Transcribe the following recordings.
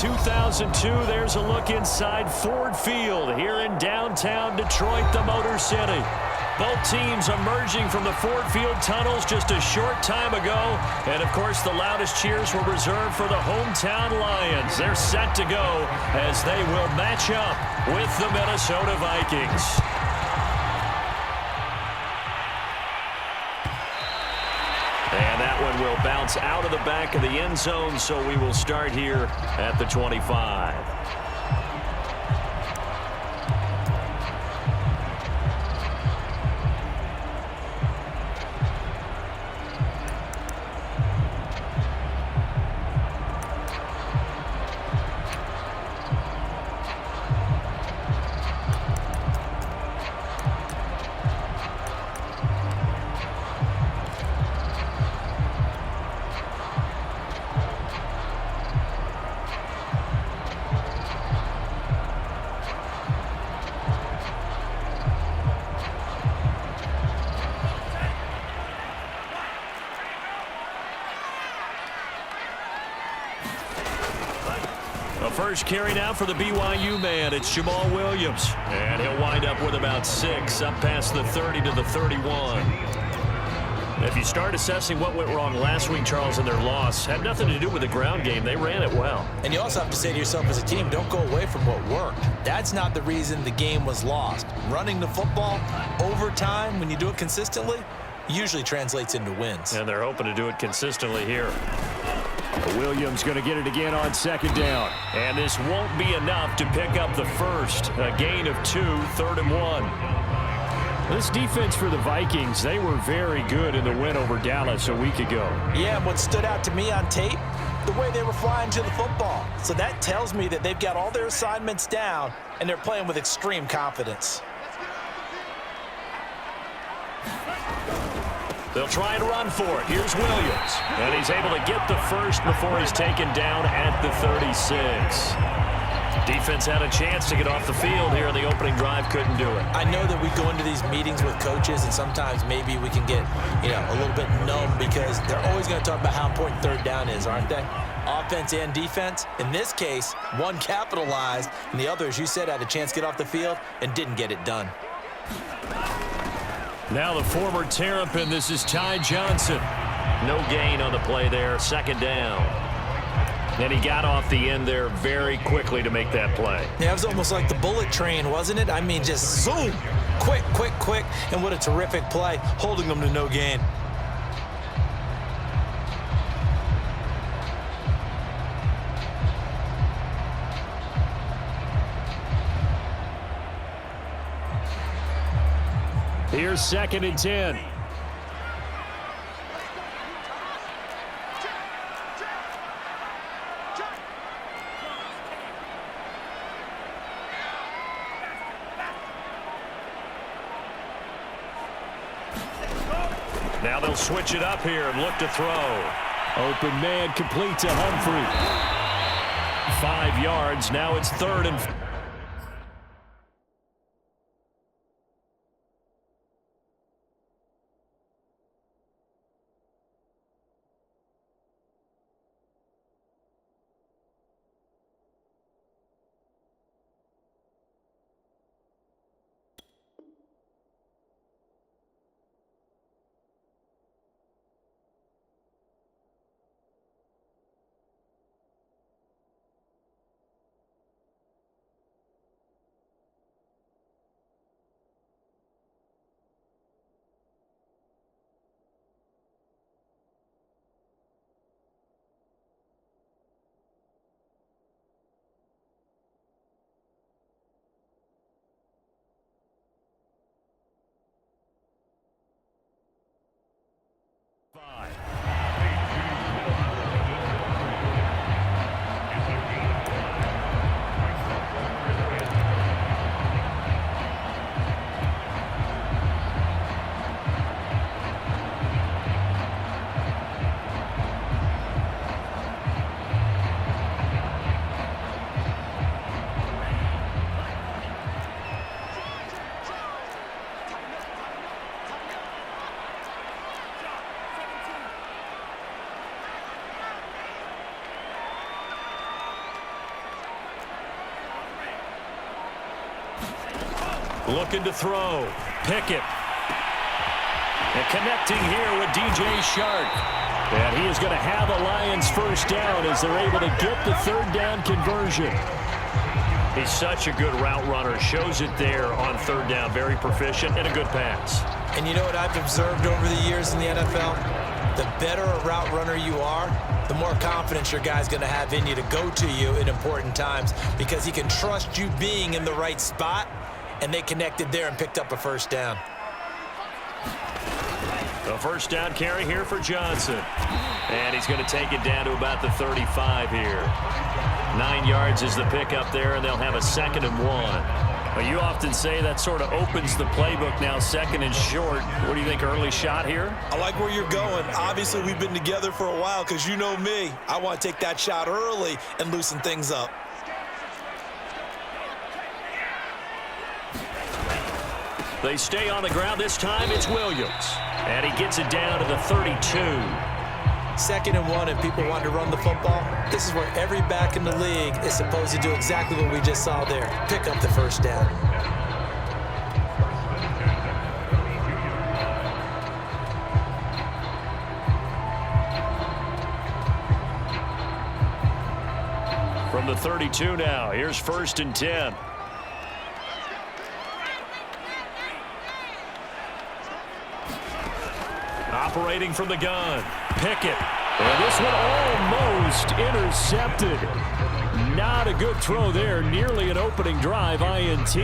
2002, there's a look inside Ford Field here in downtown Detroit, the Motor City. Both teams emerging from the Ford Field tunnels just a short time ago. And, of course, the loudest cheers were reserved for the hometown Lions. They're set to go as they will match up with the Minnesota Vikings. And that one will bounce out of the back of the end zone, so we will start here at the 25. First carry now for the BYU man. It's Jamal Williams. And he'll wind up with about 6 up past the 30 to the 31. If you start assessing what went wrong last week, Charles, in their loss, had nothing to do with the ground game. They ran it well. And you also have to say to yourself as a team, don't go away from what worked. That's not the reason the game was lost. Running the football over time, when you do it consistently, usually translates into wins. And they're hoping to do it consistently here. Williams going to get it again on second down. And this won't be enough to pick up the first. A gain of 2, 3rd and 1. This defense for the Vikings, they were very good in the win over Dallas a week ago. Yeah, and what stood out to me on tape, the way they were flying to the football. So that tells me that they've got all their assignments down, and they're playing with extreme confidence. They'll try and run for it. Here's Williams. And he's able to get the first before he's taken down at the 36. Defense had a chance to get off the field here in the opening drive. Couldn't do it. I know that we go into these meetings with coaches, and sometimes maybe we can get, a little bit numb because they're always going to talk about how important third down is, aren't they? Offense and defense. In this case, one capitalized, and the other, as you said, had a chance to get off the field and didn't get it done. Now the former Terrapin, this is Ty Johnson. No gain on the play there, second down. And he got off the end there very quickly to make that play. Yeah, it was almost like the bullet train, wasn't it? I mean, just zoom, quick, quick, quick, and what a terrific play, holding them to no gain. Here's 2nd and 10. Now they'll switch it up here and look to throw. Open man complete to Humphrey. 5 yards. Now it's 3rd and Looking to throw. Pickett. And connecting here with DJ Shark. And he is going to have the Lions first down as they're able to get the third down conversion. He's such a good route runner. Shows it there on third down. Very proficient and a good pass. And you know what I've observed over the years in the NFL? The better a route runner you are, the more confidence your guy's going to have in you to go to you in important times because he can trust you being in the right spot, and they connected there and picked up a first down. The first down carry here for Johnson. And he's going to take it down to about the 35 here. 9 yards is the pickup there, and they'll have a 2nd and 1. Well, you often say that sort of opens the playbook now, 2nd and short. What do you think, early shot here? I like where you're going. Obviously, we've been together for a while because you know me. I want to take that shot early and loosen things up. They stay on the ground. This time it's Williams. And he gets it down to the 32. 2nd and 1, and people want to run the football. This is where every back in the league is supposed to do exactly what we just saw there. Pick up the first down. From the 32 now, here's 1st and 10. Operating from the gun. Pickett. And this one almost intercepted. Not a good throw there. Nearly an opening drive INT.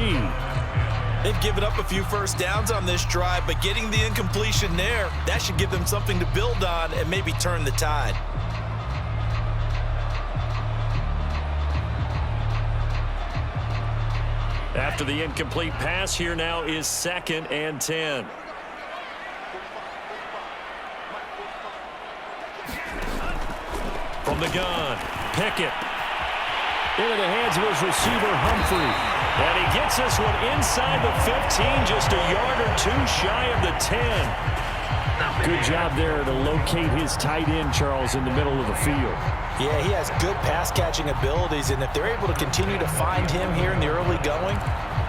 They've given up a few first downs on this drive, but getting the incompletion there, that should give them something to build on and maybe turn the tide. After the incomplete pass, here now is 2nd and 10. From the gun, Pickett. Into the hands of his receiver, Humphrey. And he gets this one inside the 15, just a yard or two shy of the 10. Good job there to locate his tight end, Charles, in the middle of the field. Yeah, he has good pass-catching abilities, and if they're able to continue to find him here in the early going,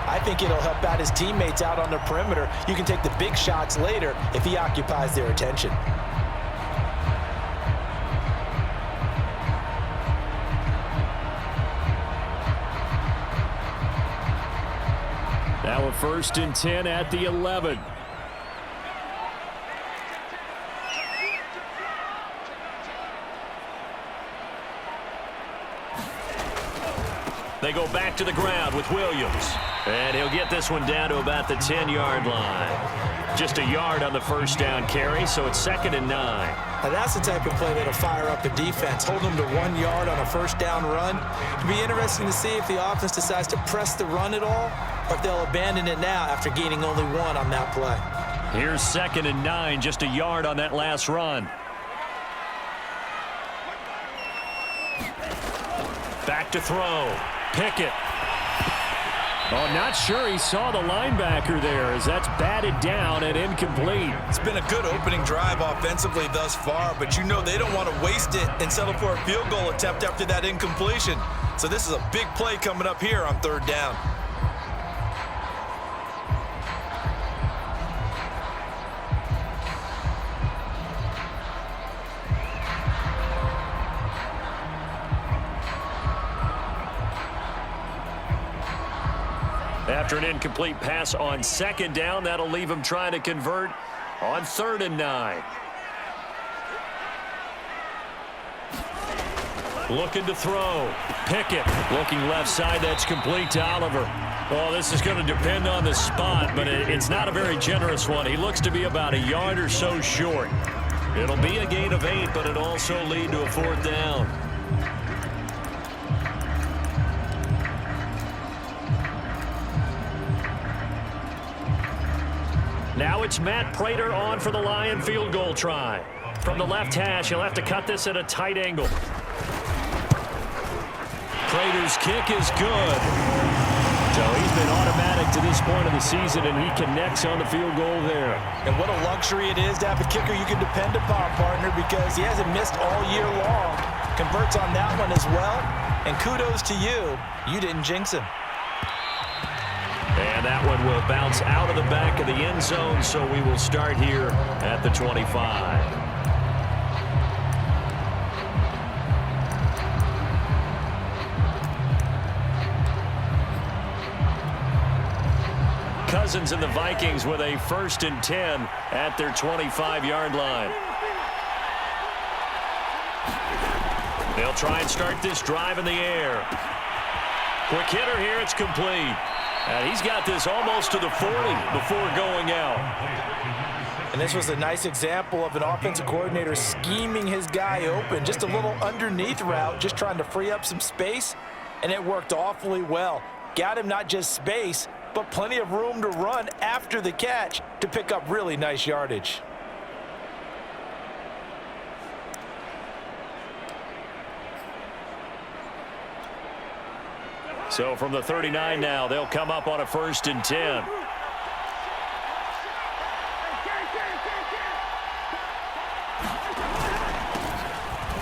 I think it'll help out his teammates out on the perimeter. You can take the big shots later if he occupies their attention. Now a 1st and 10 at the 11. They go back to the ground with Williams. And he'll get this one down to about the 10-yard line. Just a yard on the first down carry, so it's 2nd and 9. Now that's the type of play that'll fire up a defense. Hold them to 1 yard on a first down run. It'll be interesting to see if the offense decides to press the run at all, or if they'll abandon it now after gaining only 1 on that play. Here's 2nd and 9, just a yard on that last run. Back to throw. Pickett. Oh, not sure he saw the linebacker there as that's batted down and incomplete. It's been a good opening drive offensively thus far, but you know they don't want to waste it and settle for a field goal attempt after that incompletion. So this is a big play coming up here on 3rd down. After an incomplete pass on 2nd down, that'll leave him trying to convert on 3rd and 9. Looking to throw. Pickett looking left side. That's complete to Oliver. Well, this is going to depend on the spot, but it's not a very generous one. He looks to be about a yard or so short. It'll be a gain of 8, but it'll also lead to a 4th down. Now it's Matt Prater on for the Lion field goal try. From the left hash, he'll have to cut this at a tight angle. Prater's kick is good. So he's been automatic to this point of the season, and he connects on the field goal there. And what a luxury it is to have a kicker you can depend upon, partner, because he hasn't missed all year long. Converts on that one as well. And kudos to you. You didn't jinx him. And And that one will bounce out of the back of the end zone, so we will start here at the 25. Cousins and the Vikings with a 1st and 10 at their 25-yard line. They'll try and start this drive in the air. Quick hitter here, it's complete. And he's got this almost to the 40 before going out. And this was a nice example of an offensive coordinator scheming his guy open. Just a little underneath route, just trying to free up some space. And it worked awfully well. Got him not just space, but plenty of room to run after the catch to pick up really nice yardage. So from the 39 now, they'll come up on a 1st and 10.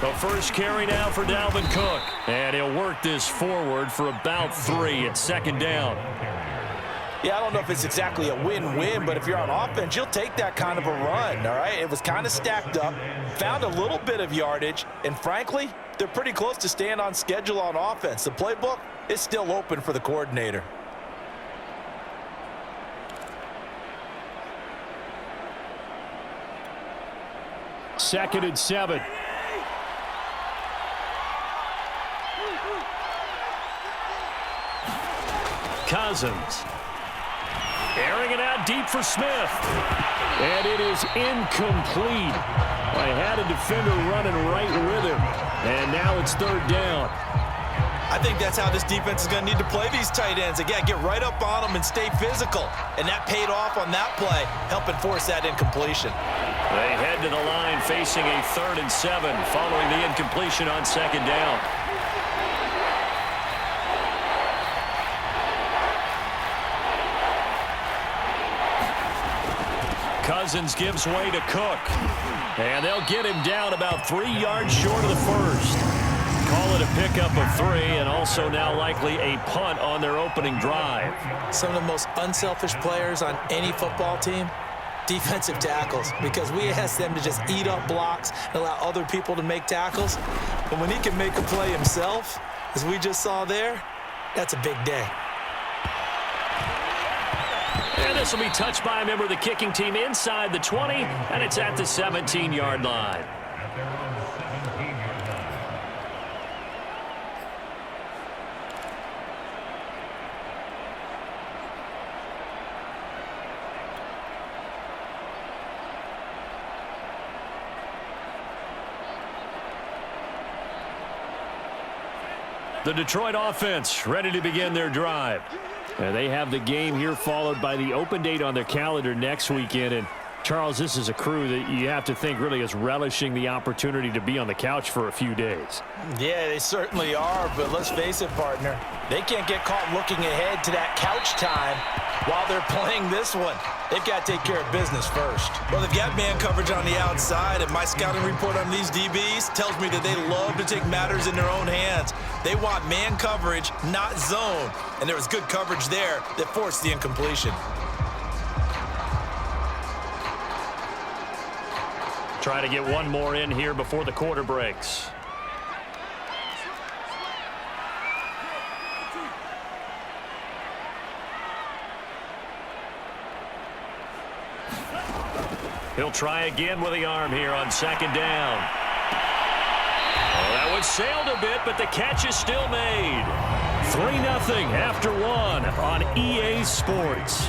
The first carry now for Dalvin Cook. And he'll work this forward for about 3 at 2nd down. Yeah, I don't know if it's exactly a win-win, but if you're on offense, you'll take that kind of a run, all right? It was kind of stacked up, found a little bit of yardage, and frankly, they're pretty close to staying on schedule on offense. The playbook is still open for the coordinator. Second and 7. Cousins. Airing it out deep for Smith. And it is incomplete. I had a defender running right with him. And now it's 3rd down. I think that's how this defense is going to need to play these tight ends. Again, get right up on them and stay physical. And that paid off on that play, helping force that incompletion. They head to the line facing a 3rd and 7 following the incompletion on 2nd down. Cousins gives way to Cook. And they'll get him down about 3 yards short of the first. Call it a pickup of 3, and also now likely a punt on their opening drive. Some of the most unselfish players on any football team, defensive tackles, because we ask them to just eat up blocks and allow other people to make tackles. But when he can make a play himself, as we just saw there, that's a big day. And this will be touched by a member of the kicking team inside the 20, and it's at the 17-yard line. The Detroit offense ready to begin their drive. And they have the game here followed by the open date on their calendar next weekend. And Charles, this is a crew that you have to think really is relishing the opportunity to be on the couch for a few days. Yeah, they certainly are, but let's face it, partner. They can't get caught looking ahead to that couch time while they're playing this one. They've got to take care of business first. Well, they've got man coverage on the outside, and my scouting report on these DBs tells me that they love to take matters in their own hands. They want man coverage, not zone, and there was good coverage there that forced the incompletion. Try to get one more in here before the quarter breaks. He'll try again with the arm here on 2nd down. Oh, that one sailed a bit, but the catch is still made. 3-0 after 1 on EA Sports.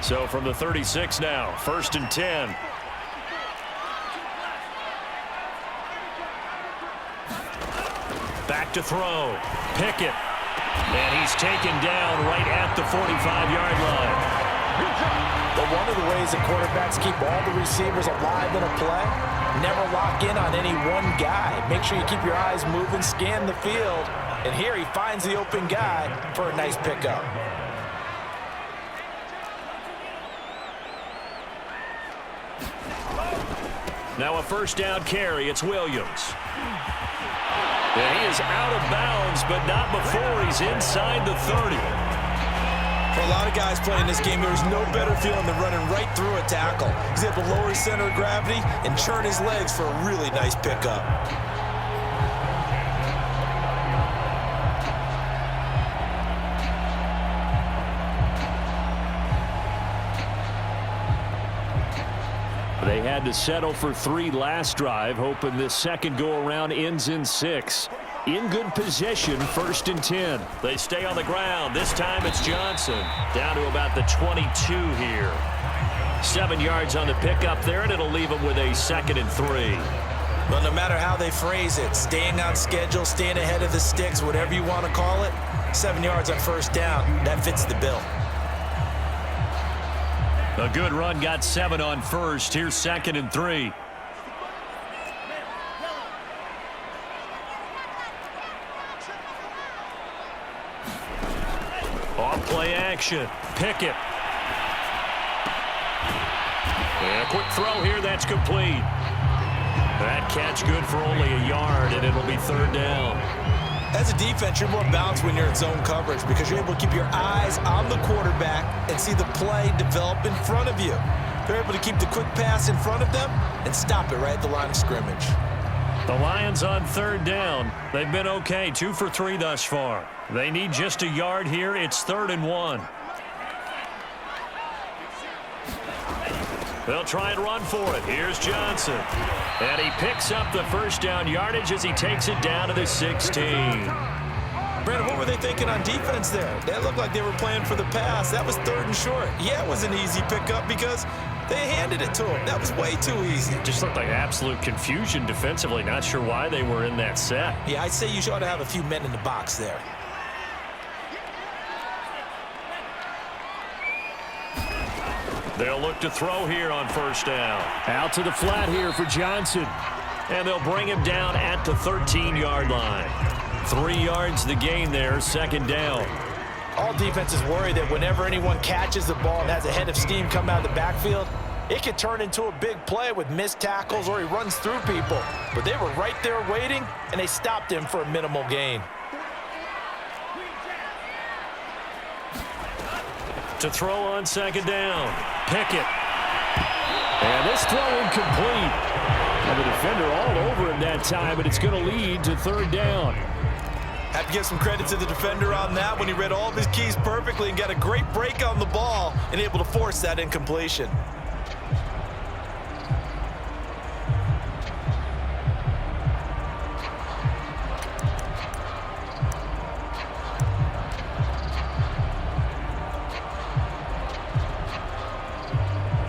So from the 36 now, 1st and 10. Back to throw. Pickett. And he's taken down right at the 45-yard line. But one of the ways that quarterbacks keep all the receivers alive in a play, never lock in on any one guy. Make sure you keep your eyes moving, scan the field, And here he finds the open guy for a nice pickup. Now a first down carry. It's Williams. And he is out of bounds, but not before he's inside the 30. For a lot of guys playing this game, there's no better feeling than running right through a tackle. He's able to lower his center of gravity and churn his legs for a really nice pickup. They had to settle for 3 last drive, hoping this second go-around ends in 6. In good position, 1st and 10. They stay on the ground. This time it's Johnson. Down to about the 22 here. 7 yards on the pickup there, and it'll leave them with a 2nd and 3. Well, no matter how they phrase it, staying on schedule, staying ahead of the sticks, whatever you want to call it, 7 yards on first down, that fits the bill. A good run got 7 on first. Here's 2nd and 3. Off play action. Pickett. And a quick throw here. That's complete. That catch good for only a yard, and it'll be 3rd down. As a defense, you're more balanced when you're in zone coverage because you're able to keep your eyes on the quarterback and see the play develop in front of you. They're able to keep the quick pass in front of them and stop it right at the line of scrimmage. The Lions on 3rd down. They've been okay, 2 for 3 thus far. They need just a yard here. It's 3rd and 1. They'll try and run for it. Here's Johnson. And he picks up the first down yardage as he takes it down to the 16. Brandon, what were they thinking on defense there? That looked like they were playing for the pass. That was 3rd and short. Yeah, it was an easy pickup because they handed it to him. That was way too easy. Just looked like absolute confusion defensively. Not sure why they were in that set. Yeah, I'd say you ought to have a few men in the box there. They'll look to throw here on first down. Out to the flat here for Johnson. And they'll bring him down at the 13-yard line. 3 yards the gain there, 2nd down. All defenses worry that whenever anyone catches the ball and has a head of steam come out of the backfield, it could turn into a big play with missed tackles or he runs through people. But they were right there waiting, and they stopped him for a minimal gain. To throw on 2nd down. Pickett. And this throw incomplete. And the defender all over him that time, but it's going to lead to 3rd down. Have to give some credit to the defender on that when he read all of his keys perfectly and got a great break on the ball and able to force that incompletion.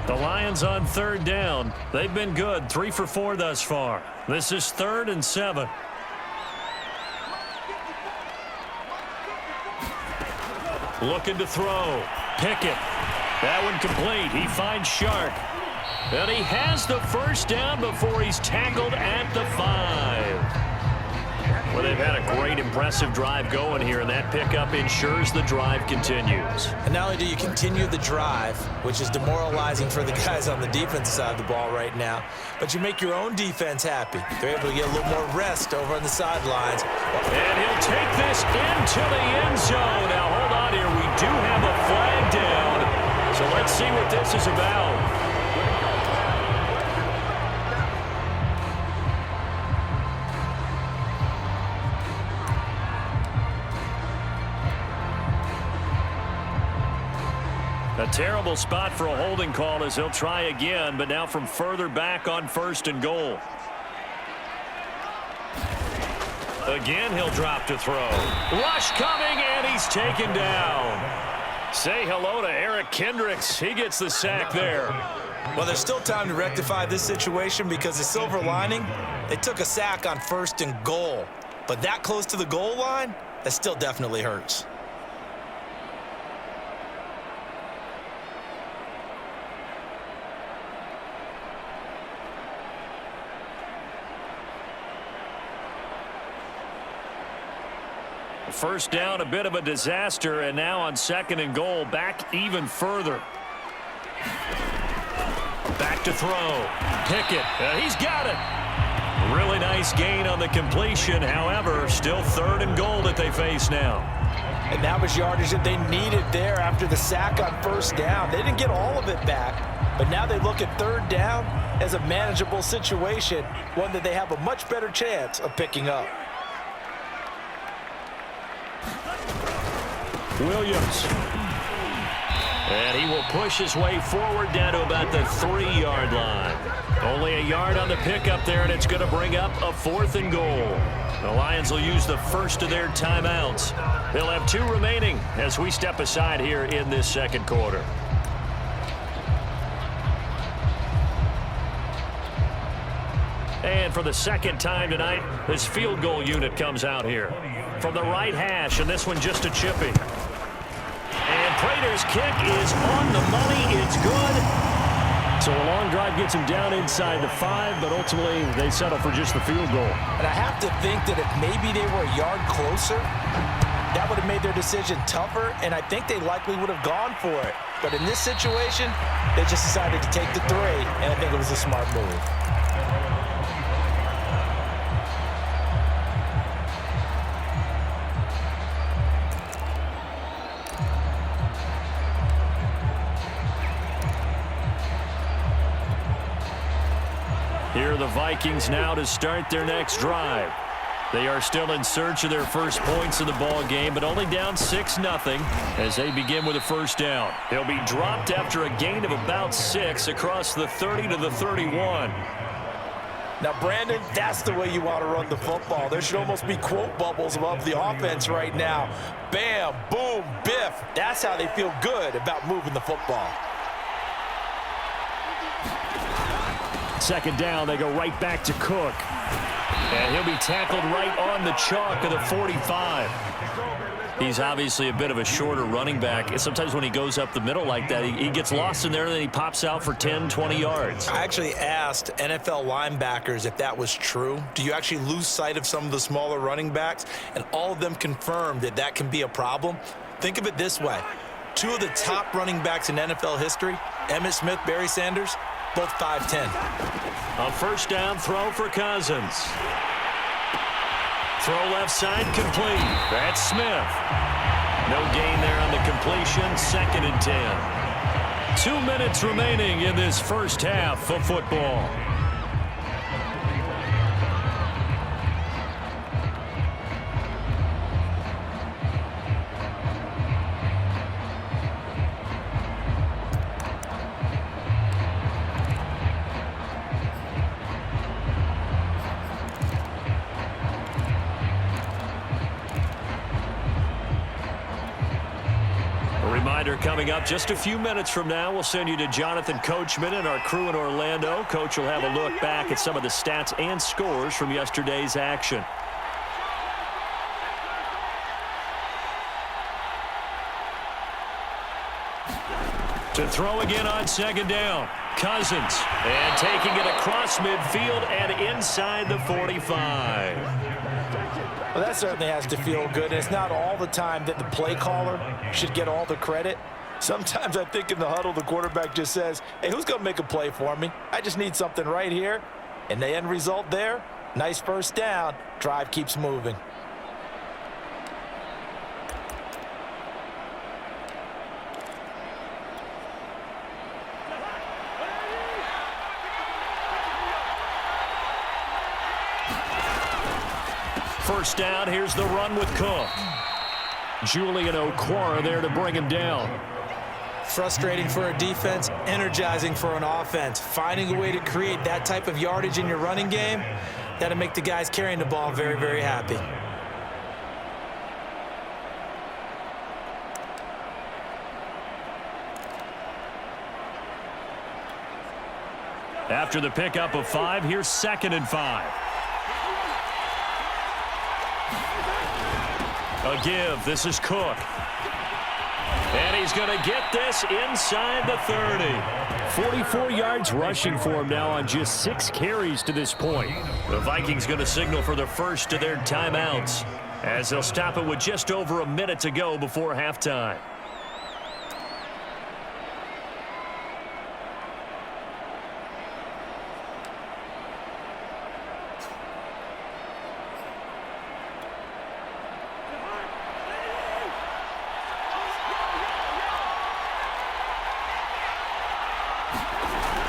The Lions on 3rd down. They've been good, 3 for 4 thus far. This is 3rd and 7. Looking to throw. Pickett. That one complete. He finds Shark. And he has the first down before he's tackled at the 5. Well, they've had a great, impressive drive going here, and that pickup ensures the drive continues. And not only do you continue the drive, which is demoralizing for the guys on the defensive side of the ball right now, but you make your own defense happy. They're able to get a little more rest over on the sidelines. And he'll take this into the end zone. Now, hold on here. We do have a flag down, so let's see what this is about. A terrible spot for a holding call as he'll try again, but now from further back on 1st and goal. Again, he'll drop to throw. Rush coming, and he's taken down. Say hello to Eric Kendricks. He gets the sack there. Well, there's still time to rectify this situation because the silver lining, they took a sack on 1st and goal. But that close to the goal line, that still definitely hurts. First down, a bit of a disaster, and now on 2nd and goal, back even further. Back to throw. Pickett, he's got it. Really nice gain on the completion. However, still 3rd and goal that they face now. And that was yardage that they needed there after the sack on 1st down. They didn't get all of it back, but now they look at 3rd down as a manageable situation, one that they have a much better chance of picking up. Williams. And he will push his way forward down to about the 3-yard line. Only a yard on the pickup there, and it's going to bring up a 4th and goal. The Lions will use the first of their timeouts. They'll have 2 remaining as we step aside here in this 2nd quarter. And for the 2nd time tonight, this field goal unit comes out here. From the right hash, and this one just a chippy. And Prater's kick is on the money. It's good. So a long drive gets him down inside the 5, but ultimately they settle for just the field goal. And I have to think that if maybe they were a yard closer, that would have made their decision tougher, and I think they likely would have gone for it. But in this situation, they just decided to take the 3, and I think it was a smart move. Here are the Vikings now to start their next drive. They are still in search of their first points in the ball game, but only down 6-0 as they begin with a 1st down. They'll be dropped after a gain of about 6 across the 30 to the 31. Now, Brandon, that's the way you want to run the football. There should almost be quote bubbles above the offense right now. Bam, boom, biff. That's how they feel good about moving the football. 2nd down, they go right back to Cook. And he'll be tackled right on the chalk of the 45. He's obviously a bit of a shorter running back. And sometimes when he goes up the middle like that, he gets lost in there, and then he pops out for 10, 20 yards. I actually asked NFL linebackers if that was true. Do you actually lose sight of some of the smaller running backs? And all of them confirmed that that can be a problem. Think of it this way. 2 of the top running backs in NFL history, Emmitt Smith, Barry Sanders, both 5'10". A 1st down throw for Cousins. Throw left side complete. That's Smith. No gain there on the completion. 2nd and 10. 2 minutes remaining in this first half of football. Coming up just a few minutes from now, we'll send you to Jonathan Coachman and our crew in Orlando. Coach will have a look back at some of the stats and scores from yesterday's action. To throw again on 2nd down. Cousins. And taking it across midfield and inside the 45. Well, that certainly has to feel good. It's not all the time that the play caller should get all the credit. Sometimes I think in the huddle, the quarterback just says, hey, who's going to make a play for me? I just need something right here. And the end result there, nice 1st down. Drive keeps moving. First down, here's the run with Cook. Julian Okwara there to bring him down. Frustrating for a defense, energizing for an offense. Finding a way to create that type of yardage in your running game, that'll make the guys carrying the ball very, very happy. After the pickup of 5, here's 2nd and 5. A give. This is Cook. And he's going to get this inside the 30. 44 yards rushing for him now on just 6 carries to this point. The Vikings going to signal for the first of their timeouts as they'll stop it with just over a minute to go before halftime.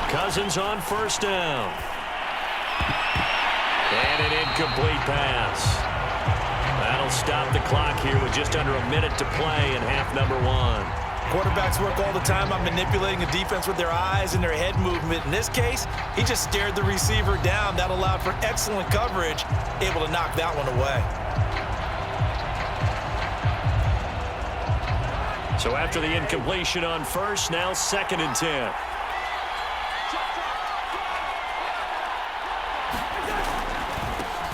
Cousins on first down. And an incomplete pass. That'll stop the clock here with just under a minute to play in half number one. Quarterbacks work all the time on manipulating the defense with their eyes and their head movement. In this case, he just stared the receiver down. That allowed for excellent coverage, able to knock that one away. So after the incompletion on first, now 2nd and 10.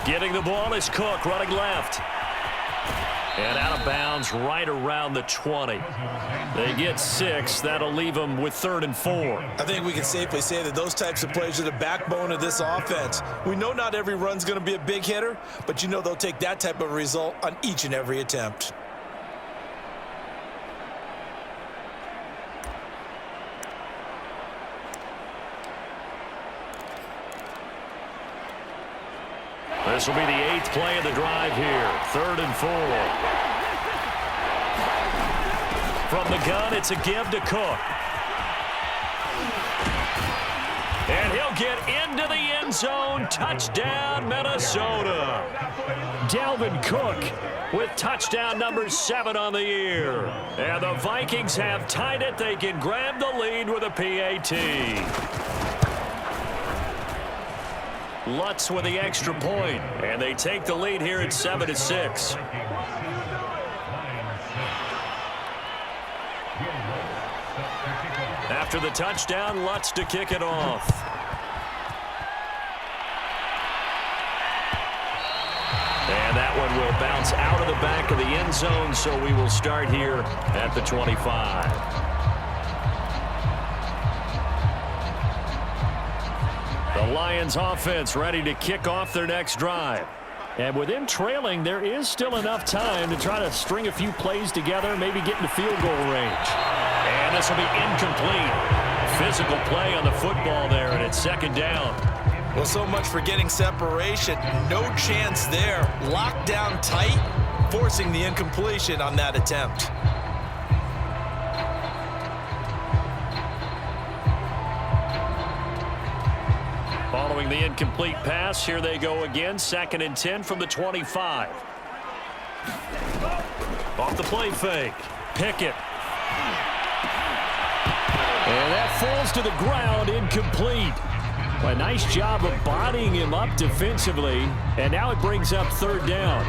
Getting the ball is Cook, running left. And out of bounds right around the 20. They get 6. That'll leave them with 3rd and 4. I think we can safely say that those types of plays are the backbone of this offense. We know not every run's going to be a big hitter, but you know they'll take that type of result on each and every attempt. This will be the 8th play of the drive here. 3rd and 4. From the gun, it's a give to Cook. And he'll get into the end zone. Touchdown, Minnesota. Dalvin Cook with touchdown number 7 on the year. And the Vikings have tied it. They can grab the lead with a PAT. Lutz with the extra point, and they take the lead here at 7-6. After the touchdown, Lutz to kick it off. And that one will bounce out of the back of the end zone, so we will start here at the 25. The Lions offense ready to kick off their next drive. And with them trailing, there is still enough time to try to string a few plays together, maybe get into field goal range. And this will be incomplete. Physical play on the football there, and it's 2nd down. Well, so much for getting separation. No chance there. Locked down tight, forcing the incompletion on that attempt. Following the incomplete pass, here they go again. 2nd and 10 from the 25. Off the play fake. Pickett. And that falls to the ground, incomplete. A nice job of bodying him up defensively. And now it brings up 3rd down.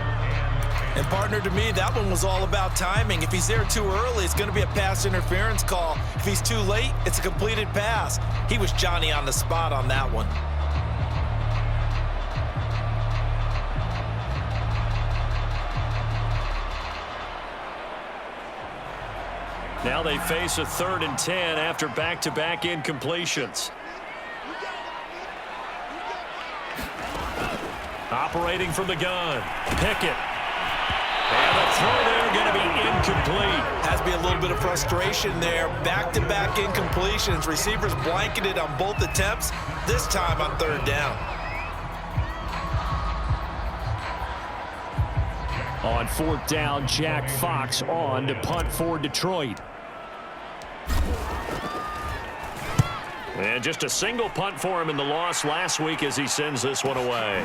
And partner, to me, that one was all about timing. If he's there too early, it's going to be a pass interference call. If he's too late, it's a completed pass. He was Johnny on the spot on that one. Now they face a 3rd and 10 after back-to-back incompletions. Operating from the gun, Pickett. And the throw there going to be incomplete. Has to be a little bit of frustration there. Back-to-back incompletions. Receivers blanketed on both attempts, this time on 3rd down. On 4th down, Jack Fox on to punt for Detroit. And just a single punt for him in the loss last week as he sends this one away.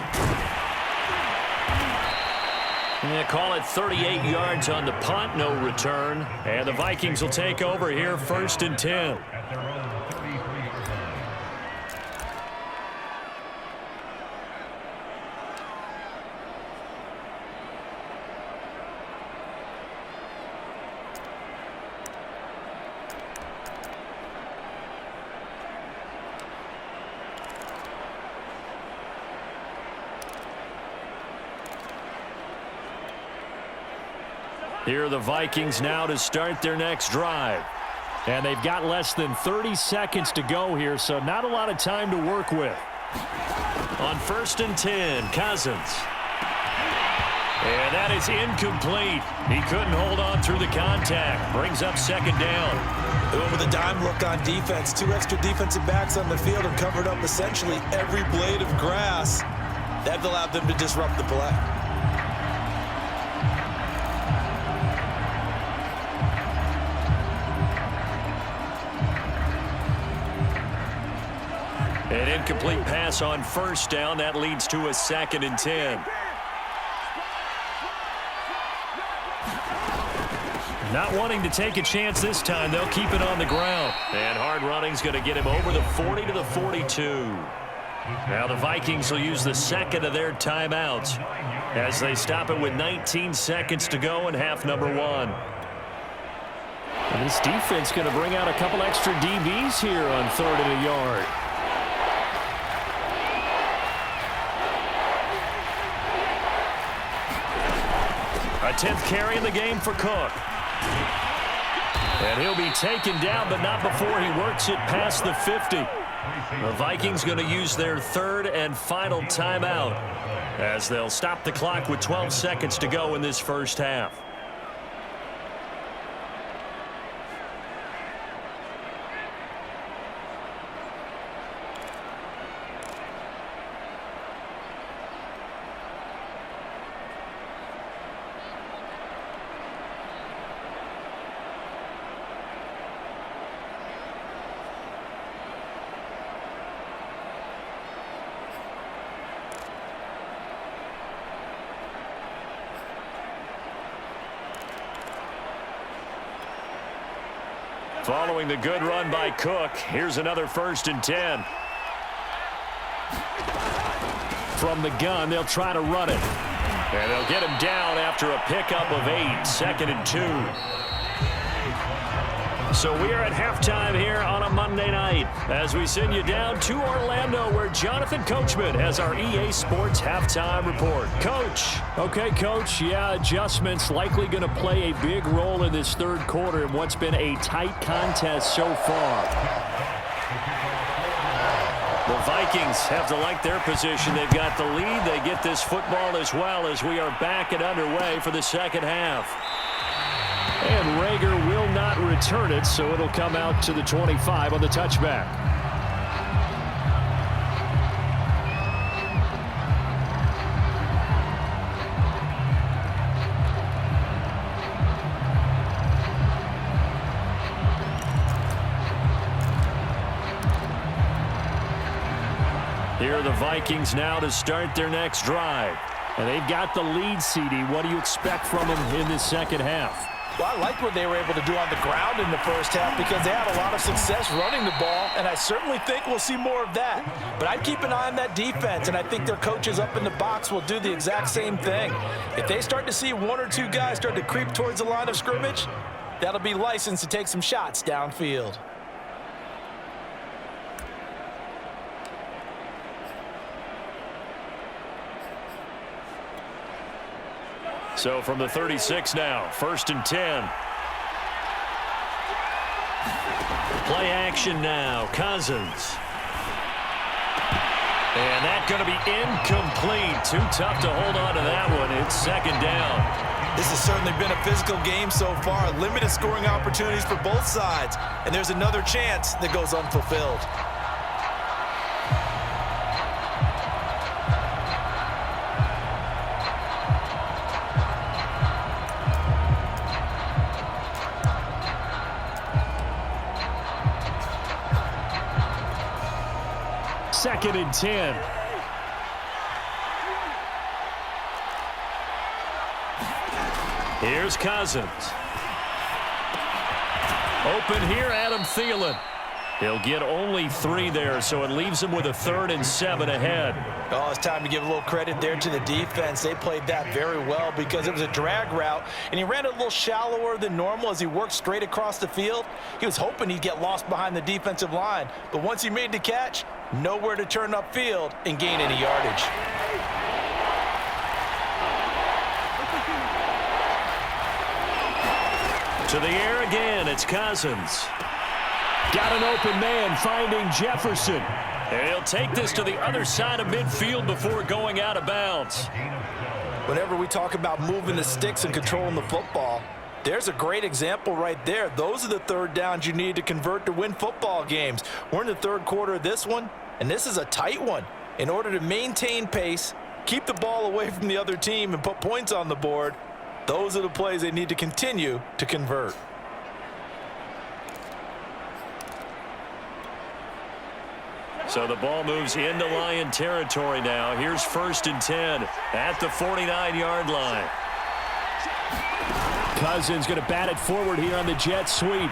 Yeah, call it 38 yards on the punt, no return. And the Vikings will take over here, 1st and 10. Here are the Vikings now to start their next drive. And they've got less than 30 seconds to go here, so not a lot of time to work with. On 1st and 10, Cousins. And that is incomplete. He couldn't hold on through the contact. Brings up second down. With a dime look on defense, 2 extra defensive backs on the field and covered up essentially every blade of grass. That allowed them to disrupt the play. An incomplete pass on first down. That leads to a 2nd and 10. Not wanting to take a chance this time. They'll keep it on the ground. And hard running's going to get him over the 40 to the 42. Now the Vikings will use the 2nd of their timeouts as they stop it with 19 seconds to go in half number 1. And this defense going to bring out a couple extra DBs here on 3rd and a yard. A 10th carry in the game for Cook. And he'll be taken down, but not before he works it past the 50. The Vikings going to use their 3rd and final timeout as they'll stop the clock with 12 seconds to go in this first half. Following the good run by Cook, here's another 1st and 10. From the gun, they'll try to run it. And they'll get him down after a pickup of 8, 2nd and 2. So we are at halftime here on a Monday night as we send you down to Orlando where Jonathan Coachman has our EA Sports halftime report. Coach. Okay, Coach. Yeah, adjustments likely going to play a big role in this 3rd quarter in what's been a tight contest so far. The Vikings have to like their position. They've got the lead. They get this football as well as we are back and underway for the 2nd half. And Rager will not return it, so it'll come out to the 25 on the touchback. Here are the Vikings now to start their next drive. And they've got the lead, CD. What do you expect from them in this 2nd half? Well, I like what they were able to do on the ground in the first half because they had a lot of success running the ball, and I certainly think we'll see more of that. But I'd keep an eye on that defense, and I think their coaches up in the box will do the exact same thing. If they start to see 1 or 2 guys start to creep towards the line of scrimmage, that'll be licensed to take some shots downfield. So from the 36 now, 1st and 10. Play action now, Cousins. And that's going to be incomplete. Too tough to hold on to that one. It's 2nd down. This has certainly been a physical game so far. Limited scoring opportunities for both sides. And there's another chance that goes unfulfilled. Second and 10. Here's Cousins. Open here, Adam Thielen. He'll get only 3 there, so it leaves him with a 3rd and 7 ahead. Oh, it's time to give a little credit there to the defense. They played that very well because it was a drag route, and he ran it a little shallower than normal as he worked straight across the field. He was hoping he'd get lost behind the defensive line, but once he made the catch, nowhere to turn upfield and gain any yardage. To the air again, it's Cousins. Got an open man finding Jefferson. And he'll take this to the other side of midfield before going out of bounds. whenever we talk about moving the sticks and controlling the football, there's a great example right there. Those are the third downs you need to convert to win football games. We're in the third quarter of this one, and this is a tight one. In order to maintain pace, keep the ball away from the other team, and put points on the board, those are the plays they need to continue to convert. So the ball moves into Lion territory now. Here's 1st and 10 at the 49-yard line. Cousins going to bat it forward here on the jet sweep.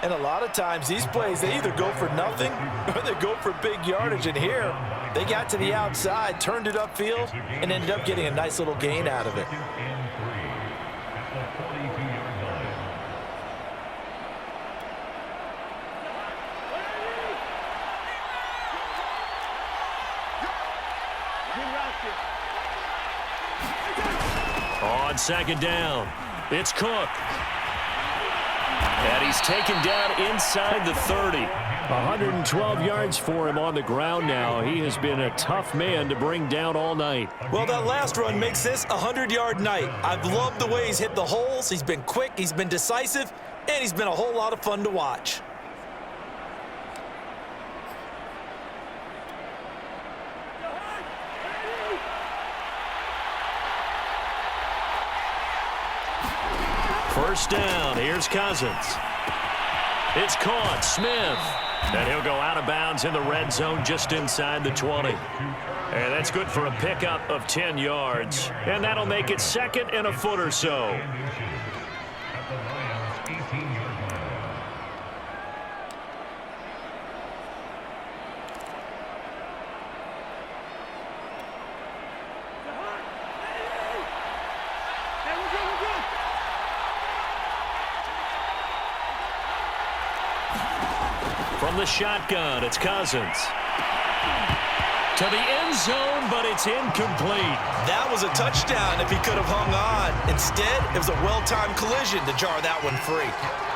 And a lot of times these plays, they either go for nothing or they go for big yardage. And here, they got to the outside, turned it upfield, and ended up getting a nice little gain out of it. On 2nd down, it's Cook. And he's taken down inside the 30. 112 yards for him on the ground now. He has been a tough man to bring down all night. Well, that last run makes this a 100-yard night. I've loved the way he's hit the holes. He's been quick, he's been decisive, and he's been a whole lot of fun to watch. First down, here's Cousins. It's caught, Smith. And he'll go out of bounds in the red zone just inside the 20. And that's good for a pickup of 10 yards. And that'll make it 2nd and a foot or so. From the shotgun, it's Cousins. To the end zone, but it's incomplete. That was a touchdown if he could have hung on. Instead, it was a well-timed collision to jar that one free.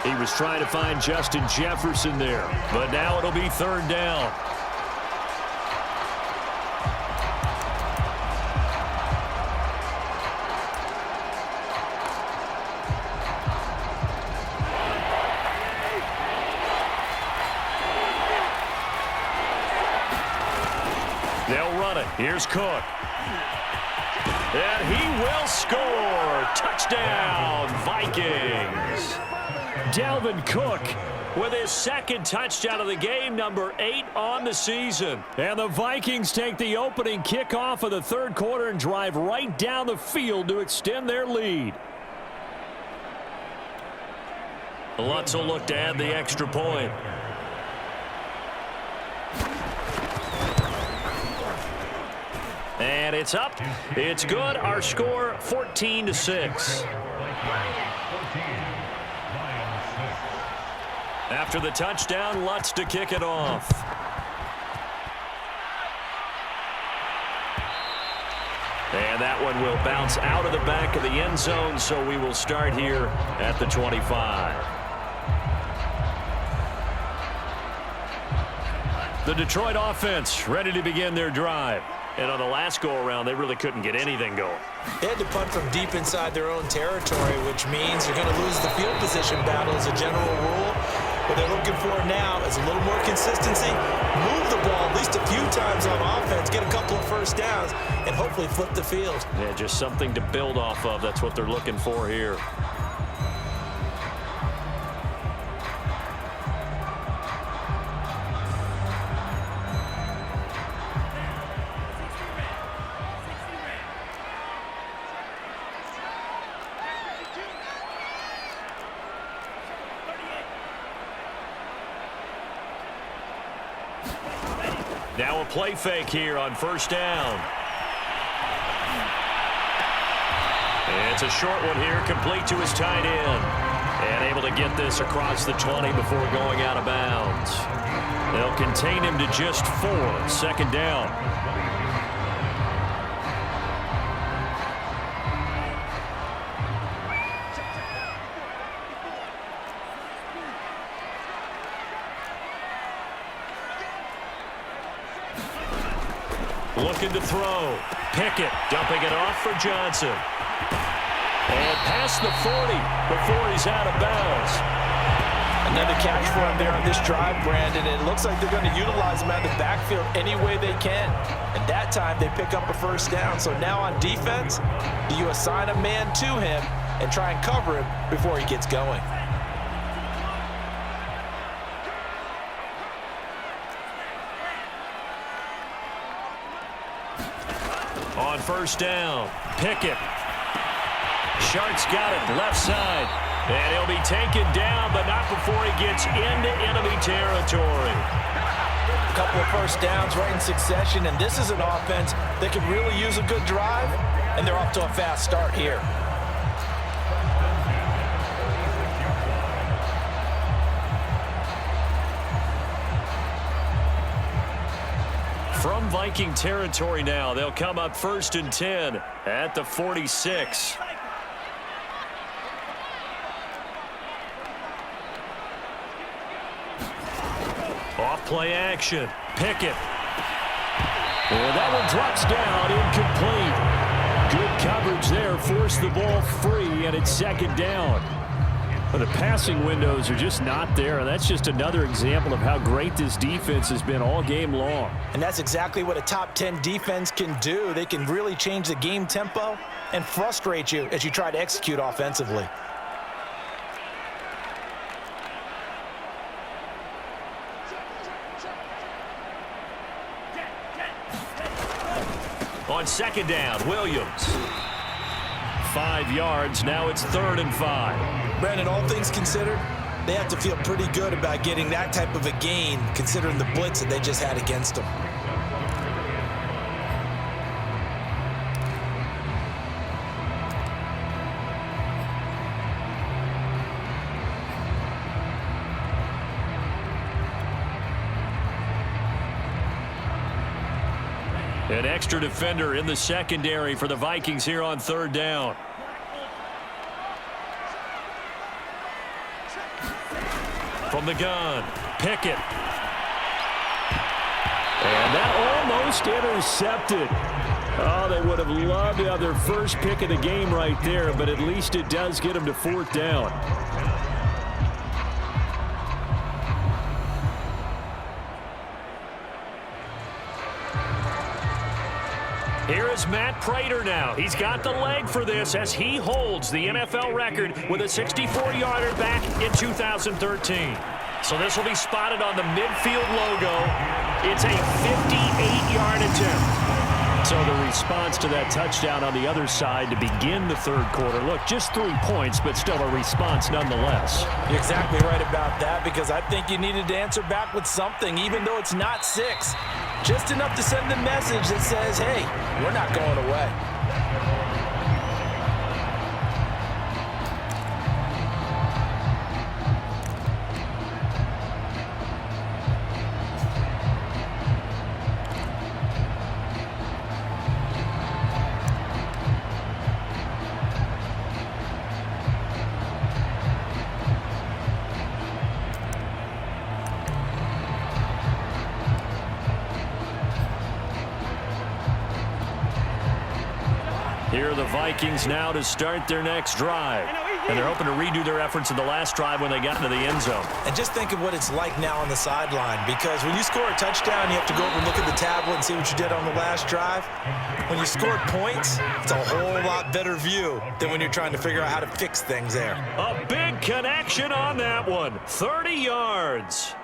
He was trying to find Justin Jefferson there. But now it'll be 3rd down. They'll run it. Here's Cook. And he will score. Touchdown, Vikings. Dalvin Cook With his 2nd touchdown of the game, number 8 on the season. And the Vikings take the opening kickoff of the 3rd quarter and drive right down the field to extend their lead. Lutz will look to add the extra point. And it's up. It's good. Our score 14-6. After the touchdown, Lutz to kick it off. And that one will bounce out of the back of the end zone, so we will start here at the 25. The Detroit offense ready to begin their drive. And on the last go-around, they really couldn't get anything going. They had to punt from deep inside their own territory, which means you're going to lose the field position battle as a general rule. What they're looking for now is a little more consistency, move the ball at least a few times on offense, get a couple of first downs, and hopefully flip the field. Yeah, just something to build off of. That's what they're looking for here. Now a play fake here on first down. It's a short one here, complete to his tight end. And able to get this across the 20 before going out of bounds. They'll contain him to just 4, second down. Looking to throw. Pickett dumping it off for Johnson. And past the 40 before he's out of bounds. Another catch for him there on this drive, Brandon. It looks like they're going to utilize him out of the backfield any way they can. And that time they pick up a first down. So now on defense, do you assign a man to him and try and cover him before he gets going? On first down, Pickett. Shark's got it left side. And he'll be taken down, but not before he gets into enemy territory. A couple of first downs right in succession, and this is an offense that can really use a good drive, and they're off to a fast start here. From Viking territory now, they'll come up 1st and 10 at the 46. Off play action. Pickett. And that one drops down, incomplete. Good coverage there, forced the ball free, and it's 2nd down. But the passing windows are just not there, and that's just another example of how great this defense has been all game long. And that's exactly what a top 10 defense can do. They can really change the game tempo and frustrate you as you try to execute offensively. On 2nd down, Williams. 5 yards, now it's 3rd and 5. Brandon, all things considered, they have to feel pretty good about getting that type of a gain, considering the blitz that they just had against them. An extra defender in the secondary for the Vikings here on 3rd down. From the gun, Pickett. And that almost intercepted. Oh, they would have loved to have their first pick of the game right there, but at least it does get them to 4th down. Here is Matt Prater now. He's got the leg for this as he holds the NFL record with a 64-yarder back in 2013. So this will be spotted on the midfield logo. It's a 58-yard attempt. So the response to that touchdown on the other side to begin the 3rd quarter. Look, just 3 points, but still a response nonetheless. You're exactly right about that, because I think you needed to answer back with something, even though it's not 6. Just enough to send a message that says, hey, we're not going away. Here are the Vikings now to start their next drive. And they're hoping to redo their efforts in the last drive when they got into the end zone. And just think of what it's like now on the sideline, because when you score a touchdown, you have to go over and look at the tablet and see what you did on the last drive. When you scored points, it's a whole lot better view than when you're trying to figure out how to fix things there. A big connection on that one. 30 yards.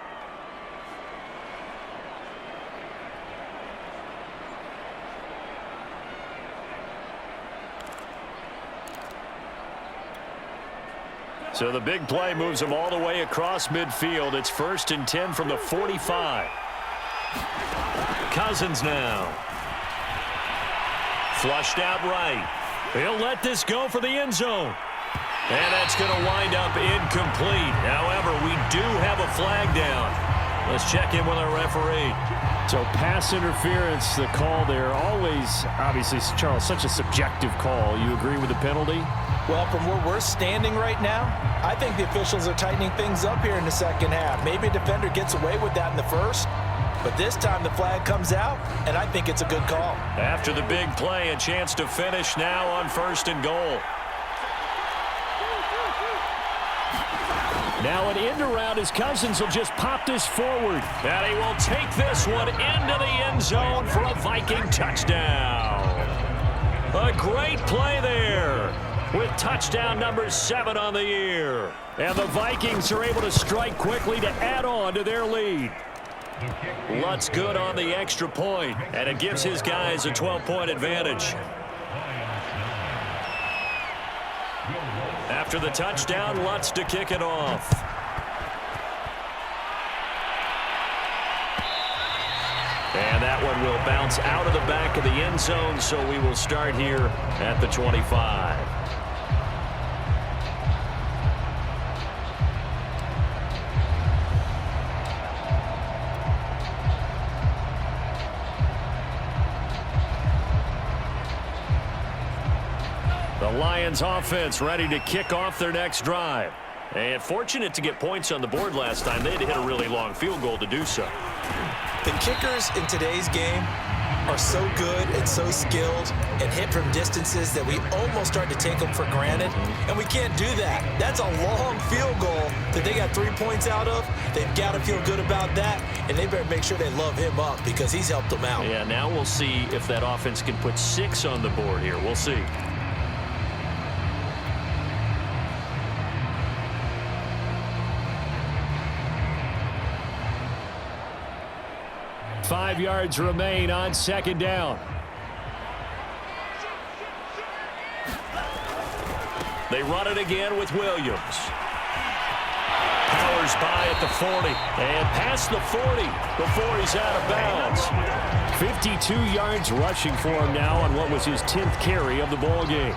So the big play moves them all the way across midfield. It's 1st and 10 from the 45. Cousins now. Flushed out right. He'll let this go for the end zone. And that's going to wind up incomplete. However, we do have a flag down. Let's check in with our referee. So pass interference, the call there. Always, obviously, Charles, such a subjective call. You agree with the penalty? Well, from where we're standing right now, I think the officials are tightening things up here in the second half. Maybe a defender gets away with that in the first, But this time the flag comes out, and I think it's a good call. After the big play, a chance to finish now on 1st and goal. Now an end around. His Cousins will just pop this forward. And he will take this one into the end zone for a Viking touchdown. A great play there with touchdown number 7 on the year. And the Vikings are able to strike quickly to add on to their lead. Lutz good on the extra point, and it gives his guys a 12-point advantage. After the touchdown, Lutz to kick it off. And that one will bounce out of the back of the end zone, so we will start here at the 25. The Lions offense ready to kick off their next drive. And fortunate to get points on the board last time. They had to hit a really long field goal to do so. The kickers in today's game are so good and so skilled and hit from distances that we almost start to take them for granted. And we can't do that. That's a long field goal that they got 3 points out of. They've got to feel good about that. And they better make sure they love him up because he's helped them out. Yeah, now we'll see if that offense can put 6 on the board here. We'll see. Five yards remain on 2nd down. They run it again with Williams. Powers by at the 40 and past the 40 before he's out of bounds. 52 yards rushing for him now on what was his 10th carry of the ball game.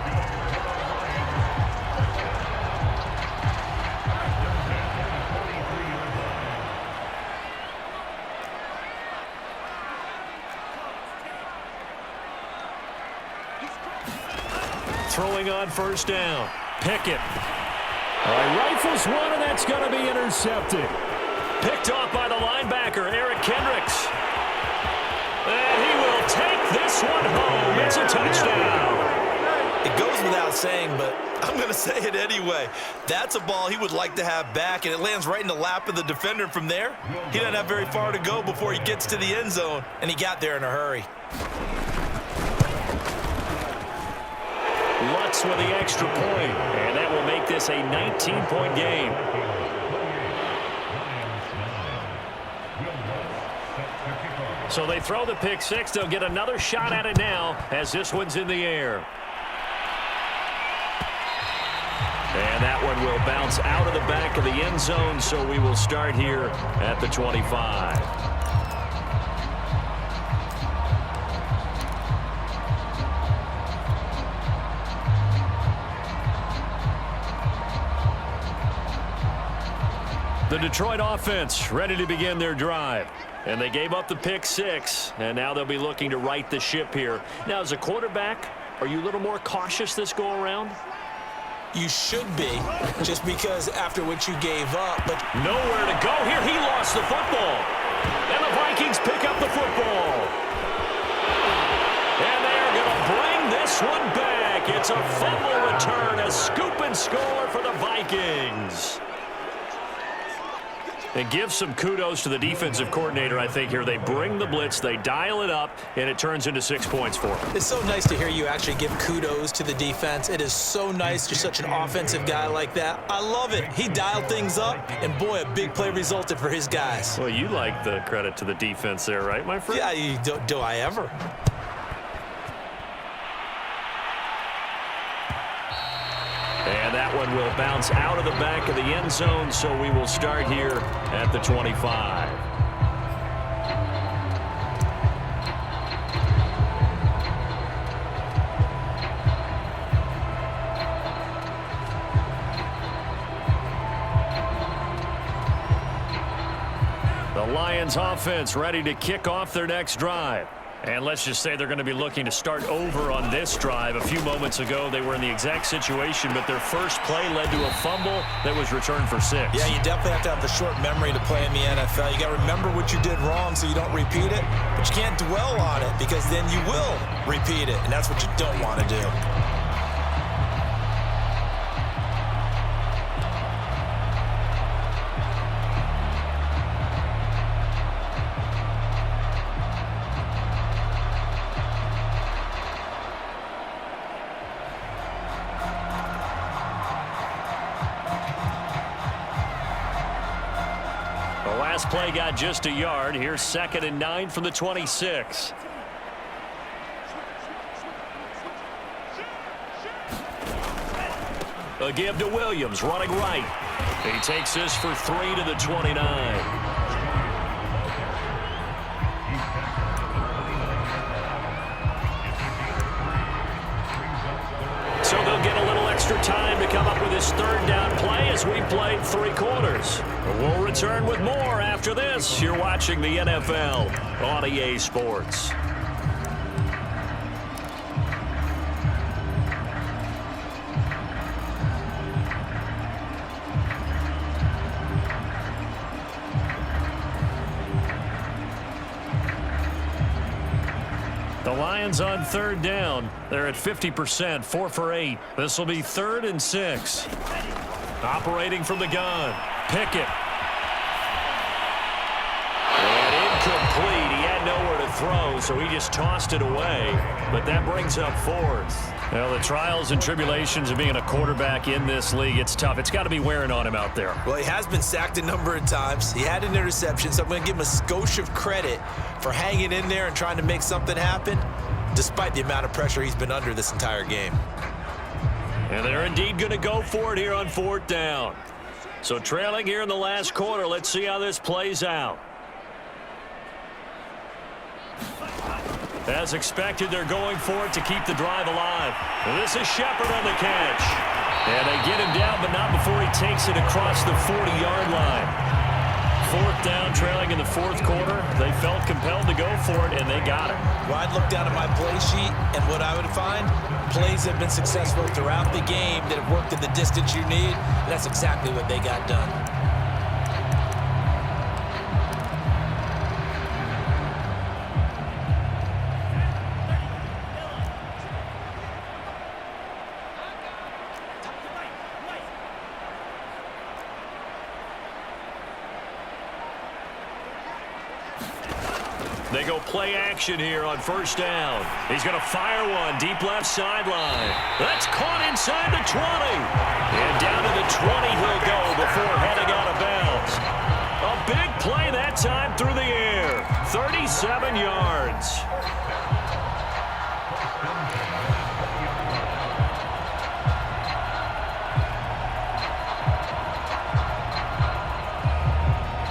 Throwing on 1st down. Pickett. Rifles one, and that's going to be intercepted. Picked off by the linebacker, Eric Kendricks. And he will take this one home. It's a touchdown. It goes without saying, but I'm going to say it anyway. That's a ball he would like to have back, and it lands right in the lap of the defender from there. He doesn't have very far to go before he gets to the end zone, and he got there in a hurry. Lutz with the extra point, and that will make this a 19-point game. So they throw the pick 6. They'll get another shot at it now as this one's in the air. And that one will bounce out of the back of the end zone, so we will start here at the 25. The Detroit offense ready to begin their drive. And they gave up the pick 6, and now they'll be looking to right the ship here. Now, as a quarterback, are you a little more cautious this go-around? You should be, just because after what you gave up. But nowhere to go here. He lost the football. And the Vikings pick up the football. And they are going to bring this one back. It's a fumble return, a scoop and score for the Vikings. And give some kudos to the defensive coordinator, I think, here. They bring the blitz, they dial it up, and it turns into 6 points for them. It's so nice to hear you actually give kudos to the defense. It is so nice. You're such an offensive guy like that. I love it. He dialed things up, and boy, a big play resulted for his guys. Well, you like the credit to the defense there, right, my friend? Yeah, do I ever? And that one will bounce out of the back of the end zone, so we will start here at the 25. The Lions offense ready to kick off their next drive. And let's just say they're going to be looking to start over on this drive. A few moments ago, they were in the exact situation, but their first play led to a fumble that was returned for 6. Yeah, you definitely have to have the short memory to play in the NFL. You got to remember what you did wrong so you don't repeat it, but you can't dwell on it because then you will repeat it, and that's what you don't want to do. Last play got just a yard. Here's 2nd and 9 from the 26. A give to Williams, running right. He takes this for 3 to the 29. So they'll get a little extra time to come up with his 3rd down play as we played 3 quarters. We'll return with more after this. You're watching the NFL on EA Sports. The Lions on 3rd down. They're at 50%, 4 for 8. This will be 3rd and 6. Operating from the gun. Pickett. And incomplete. He had nowhere to throw, so he just tossed it away. But that brings up 4th. Well, the trials and tribulations of being a quarterback in this league, it's tough. It's got to be wearing on him out there. Well, he has been sacked a number of times. He had an interception, so I'm going to give him a skosh of credit for hanging in there and trying to make something happen, despite the amount of pressure he's been under this entire game. And they're indeed going to go for it here on 4th down. So trailing here in the last quarter, let's see how this plays out. As expected, they're going for it to keep the drive alive. And this is Shepard on the catch. And they get him down, but not before he takes it across the 40-yard line. 4th down, trailing in the 4th quarter. They felt compelled to go for it, and they got it. Well, I'd look down at my play sheet, and what I would find, plays have been successful throughout the game that have worked at the distance you need, and that's exactly what they got done. They go play action here on 1st down. He's going to fire one deep left sideline. That's caught inside the 20. And down to the 20 he'll go before heading out of bounds. A big play that time through the air. 37 yards.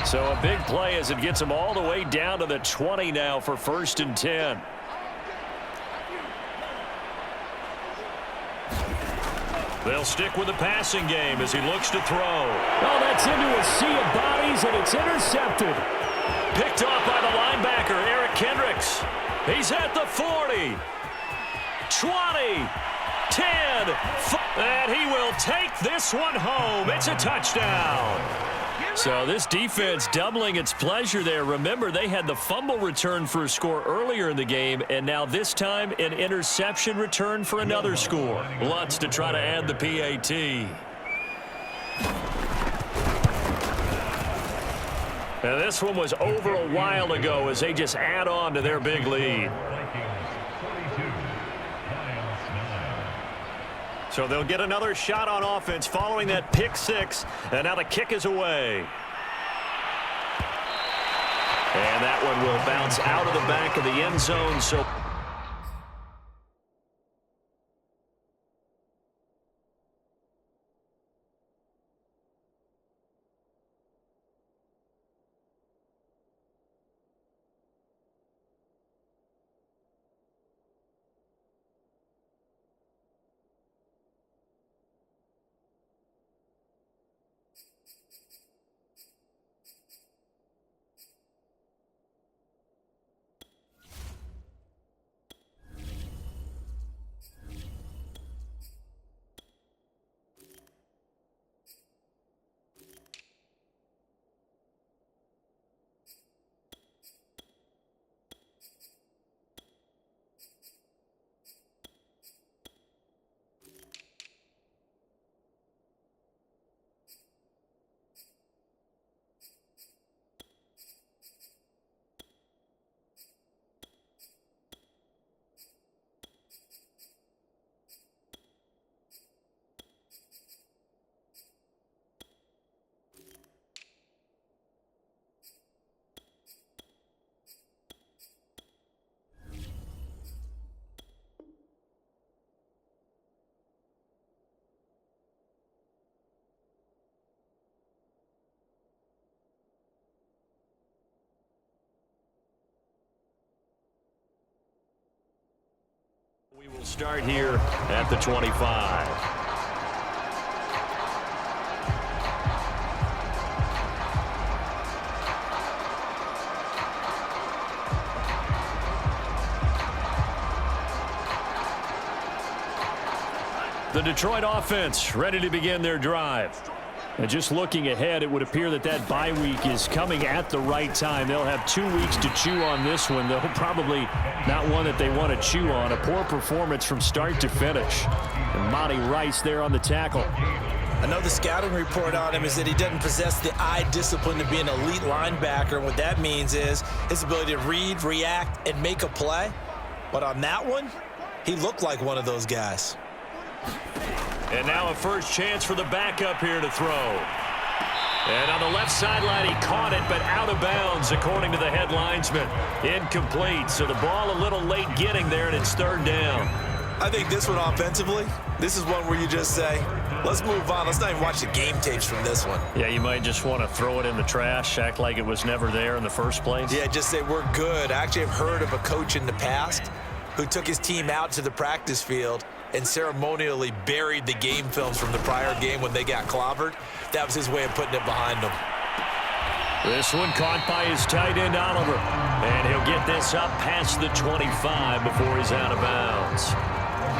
So a big play as it gets them all the way down to the 20 now for 1st and 10. They'll stick with the passing game as he looks to throw. Oh, that's into a sea of bodies, and it's intercepted. Picked off by the linebacker, Eric Kendricks. He's at the 40, 20, 10, and he will take this one home. It's a touchdown. So this defense doubling its pleasure there. Remember, they had the fumble return for a score earlier in the game, and now this time an interception return for another score. Lots to try to add the PAT. Now this one was over a while ago as they just add on to their big lead. So they'll get another shot on offense following that pick 6, and now the kick is away. And that one will bounce out of the back of the end zone. So Start here at the 25. The Detroit offense ready to begin their drive. And just looking ahead, it would appear that that bye week is coming at the right time. They'll have 2 weeks to chew on this one, though probably not one that they want to chew on. A poor performance from start to finish. And Monty Rice there on the tackle. I know the scouting report on him is that he doesn't possess the eye discipline to be an elite linebacker. And what that means is his ability to read, react, and make a play. But on that one, he looked like one of those guys. And now a first chance for the backup here to throw. And on the left sideline, he caught it, but out of bounds, according to the head linesman. Incomplete, so the ball a little late getting there, and it's third down. I think this one offensively, this is one where you just say, let's move on. Let's not even watch the game tapes from this one. Yeah, you might just want to throw it in the trash, act like it was never there in the first place. Yeah, just say we're good. I actually have heard of a coach in the past who took his team out to the practice field and ceremonially buried the game films from the prior game when they got clobbered. That was his way of putting it behind them. This one caught by his tight end, Oliver. And he'll get this up past the 25 before he's out of bounds.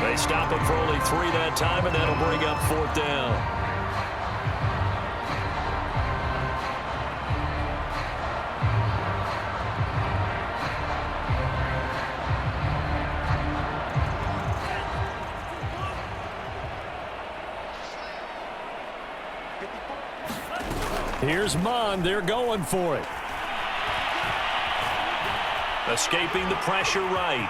They stop him for only 3 that time, and that'll bring up fourth down. Here's Mond. They're going for it. Escaping the pressure right.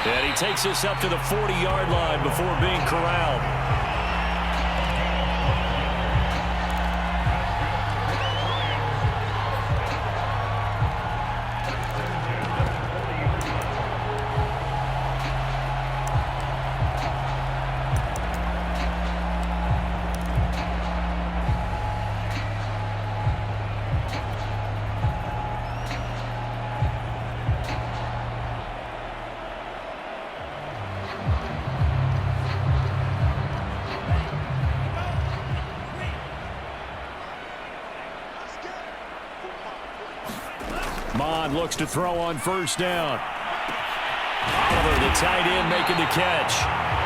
And he takes us up to the 40-yard line before being corralled. Mond looks to throw on first down. Oliver, the tight end, making the catch.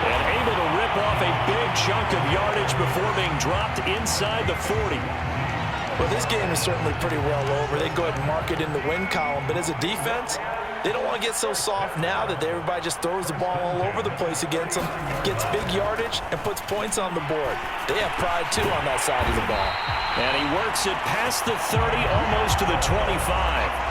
And able to rip off a big chunk of yardage before being dropped inside the 40. Well, this game is certainly pretty well over. They go ahead and mark it in the win column. But as a defense, they don't want to get so soft now that everybody just throws the ball all over the place against them, gets big yardage, and puts points on the board. They have pride, too, on that side of the ball. And he works it past the 30, almost to the 25.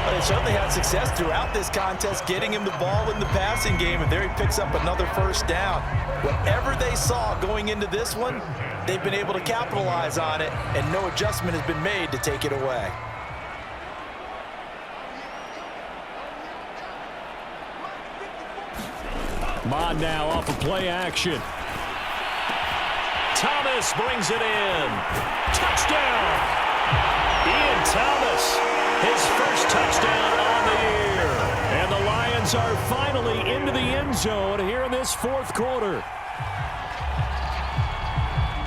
But they certainly had success throughout this contest, getting him the ball in the passing game, and there he picks up another first down. Whatever they saw going into this one, they've been able to capitalize on it, and no adjustment has been made to take it away. Mond now off of play action. Thomas brings it in. Touchdown! Ian Thomas, his first touchdown on the year. And the Lions are finally into the end zone here in this fourth quarter.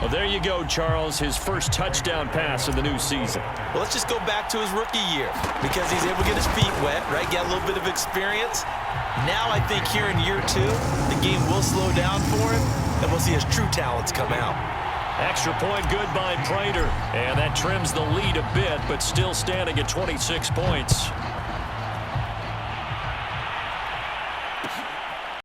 Well, there you go, Charles, his first touchdown pass of the new season. Well, let's just go back to his rookie year because he's able to get his feet wet, right? Get a little bit of experience. Now I think here in year 2, the game will slow down for him, and we'll see his true talents come out. Extra point good by Prater, and that trims the lead a bit, but still standing at 26 points.